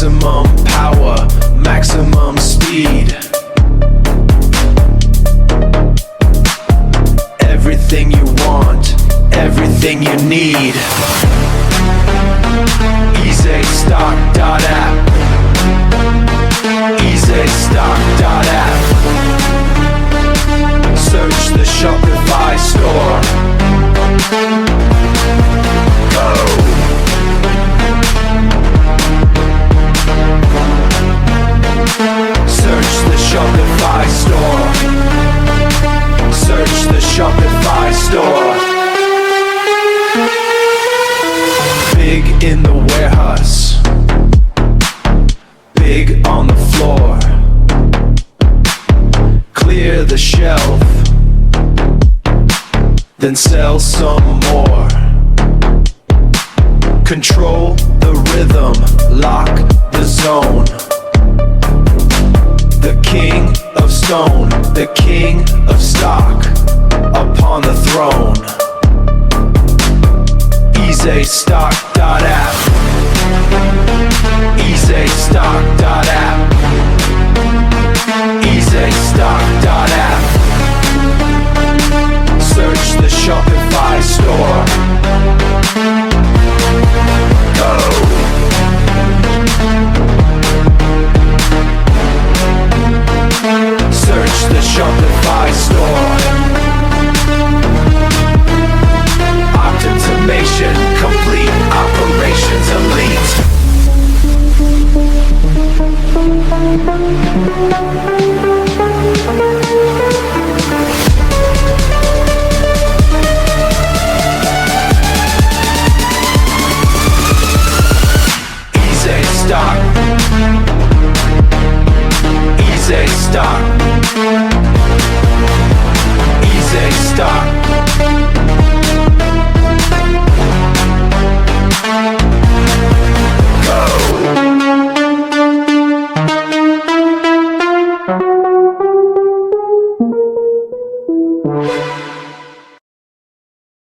Maximum power, maximum speed. Everything you want, everything you need. EZStock.app. EZStock.app. Search the Shopify store. Go! Search the Shopify store. Search the Shopify store. Big in the warehouse, big on the floor. Clear the shelf, then sell some more. Control the rhythm, lock the zone. The king of stone, the king of stock, upon the throne. EZStock.app. EZStock.app. EZStock.app. Search the Shopify store.